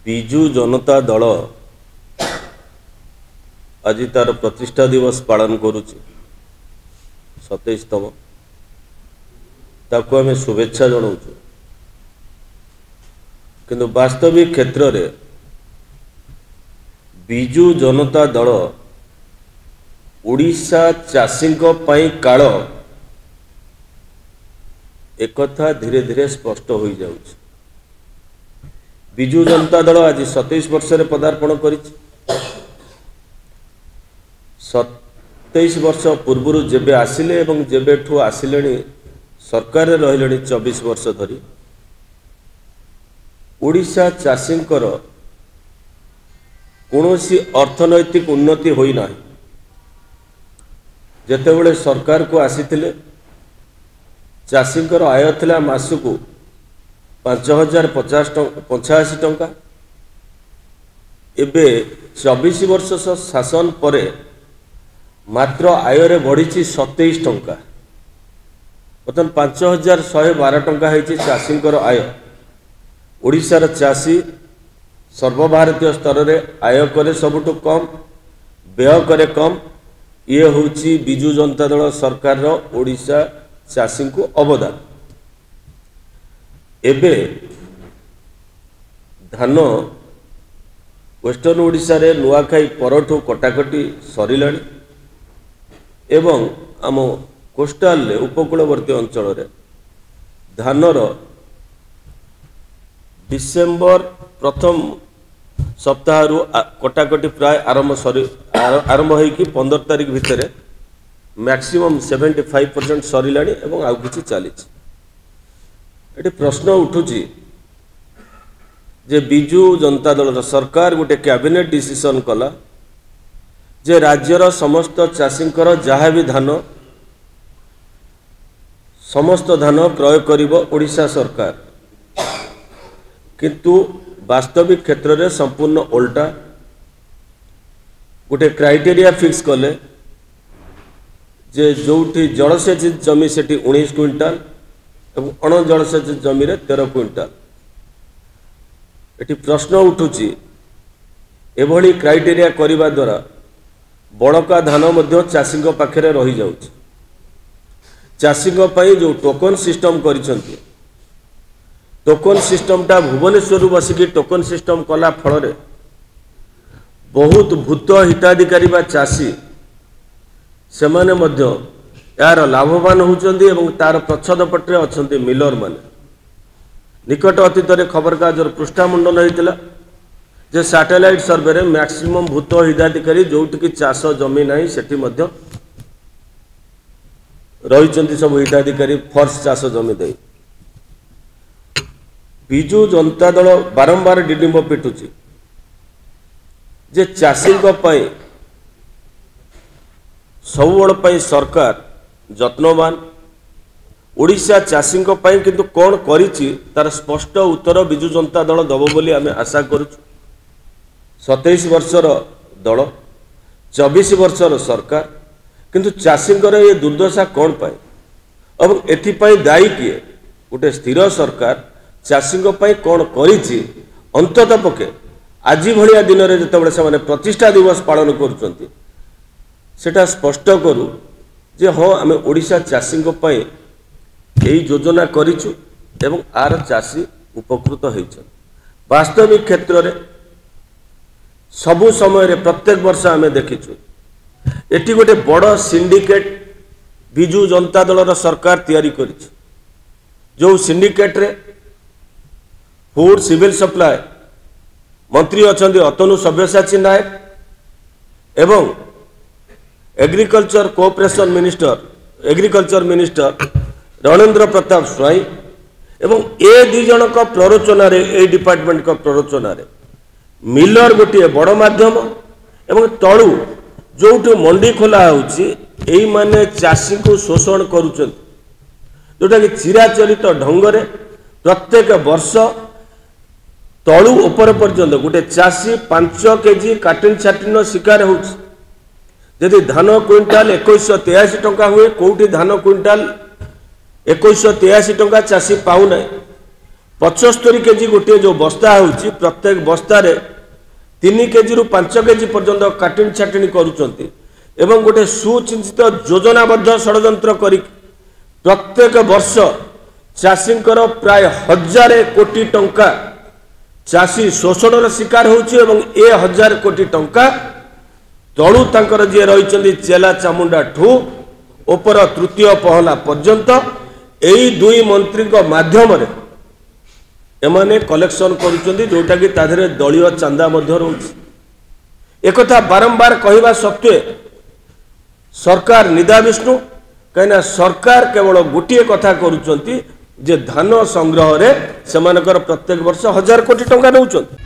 विजु जनता दल आज तार प्रतिष्ठा दिवस पालन करुच्ची 27तम ताको आम शुभेच्छा जनाऊँ किंतु वास्तविक क्षेत्र में विजु जनता दल ओडिशा चाषी काल एक धीरे धीरे स्पष्ट हो जाउछि। विजु जनता दल आज 27 वर्ष रे पदार्पण कर 27 वर्ष पूर्व जेबे आसिले एवं जेबेठू आसिले सरकार रहिले 24 वर्ष धरी ओडिशा चाषींकर कौनसी अर्थनैतिक उन्नति होई ना। जेतेबेले सरकार को आसीथिले चाषींकर आय थिला मासकू 5085 टंका एबे 24 वर्ष शासन परे मात्र आय रे बढ़ी 27 टंका बर्तमान 5112 टंका है चाषींकर आय। ओडिशार चाषी सर्वभारतीय स्तर रे आय करे सबुठु कम व्यय करे कम। ये होची विजु जनता दल सरकार रो ओडिशा चाषी को अवदान। एबे धान वेस्टर्न ओडिशा रे नुआखाई परठू कटाकटी सरिलाणी एवं आम कोस्टाल रे उपकूलवर्ती अंचल रे धानर डिसेम्बर प्रथम सप्ताह कटाकटी प्राय आरंभ होगी 15 तारीख भितर मैक्सिमम 75% सरिलाणी एवं आउ किछि चलीछि। एटी प्रश्न उठुची जे विजु जनता दल सरकार गोटे कैबिनेट डिसीजन कला जे राज्यर समस्त चाषींकर जहाँ भी धान समस्त धान क्रय करिबो ओडिशा सरकार, किंतु वास्तविक क्षेत्र में संपूर्ण उल्टा गोटे क्राइटेरिया फिक्स कले जे जोठी जलसेचित जमी सेठी 19 क्विंटाल और अण जलसेचित जमी रे 13 क्विंटाल। एटी प्रश्न उठुची एभली क्राइटेरिया करिबा द्वारा बड़का धान मध्य चाषी पाखरे रही जाउची। चाषी पई जो टोकन सिस्टम करिसंती टोकन सिस्टम टा भुवनेश्वर बसिकी टोकन सिस्टम कला फल बहुत भूत हिताधिकारी बा चाषी से माने मध्य यार लाभवान होउचंदी एवं तार प्रच्छद पट्रे अछंती मिलर माने। निकट अतीत रे खबर कागजर पृष्ठामंडन होइतिला जे सैटेलाइट सर्वे रे मैक्सिमम भूत हिताधिकारी जोटिकी चाष जमी नाही सेठी मध्य रहिचंती सब हिताधिकारी फर्स्ट चाष जमी दे। विजु जनता दल बारंबार डिडिंब पिटुची जे चाषी सबुबल सरकार जत्नवान ओडिशा चाषी किंतु कौन करिछि तार स्पष्ट उत्तर विजु जनता दल दब बोली आमे आशा करुछु। 27 वर्षर दल 24 वर्षर सरकार किंतु चाषींकर ये दुर्दशा कौन पाए और एथिपाई दायी किए? गोटे स्थिर सरकार चाषी कौन करिछि अंतत पक्षे आज भलिया दिन में जितेबाला से प्रतिष्ठा दिवस पालन करुचंती सेटा स्पष्ट करू जे हाँ आम ओडिशा चाषी यही योजना करिछु एवं आर चाषी उपकृत होइछन। वास्तविक क्षेत्र में सबु समय प्रत्येक वर्ष आम देखिछु एटी गोटे बड़ सिंडिकेट विजु जनता दल सरकार तैयारी करिछि। जो सिंडिकेट रे फूड सिविल सप्लाई मंत्री अछंती अतनु सब्यसाची नायक एवं agriculture cooperation minister Ranendra Pratap Swain एवं ए दी जन प्ररोचन ए डिपार्टमेंट का प्ररोचन मिलर गोटे बड़ माध्यम एवं तलु जो मंडी खोला होची माने चाषी को शोषण करुचंती जोटा कि चिराचरित ढंग प्रत्येक वर्ष तलु ऊपर पर्यंत गोटे चाषी 5 केजी काटिन छाटिन शिकार होची। यदि धान क्विंटाल 2183 टंका हुए कौटी धान क्विंटाल 2183 टंका चाषी पाऊ ना 75 केजी गोटे जो बस्ता होउची प्रत्येक बस्तारे 3 केजी रु 5 केजी पर्यंत काटिन छाटिन करूचंती एवं गोटे सुचिंतित योजनाबद्ध षड्यंत्र करी प्रत्येक वर्ष चाषींकर प्राय 1000 कोटी टंका चाषी शोषणर शिकार होउची एवं 1000 कोटी टंका तळु तांकर जे रहिचंदी चेला चामुंडा ठू ओपर तृतीय पहला पर्यंत एई दुई मंत्री को माध्यम रे एमाने कलेक्शन करूचंदी जोटा कि ताधरे दलीय चांदा मध्य रहउची एकथा बारंबार कहवा सत्वे सरकार निदा विष्णु कहीं सरकार केवल गोटे कथा करुचंती जे धान संग्रह रे सेमानकर प्रत्येक वर्ष 1000 कोटी टंका नउचंती।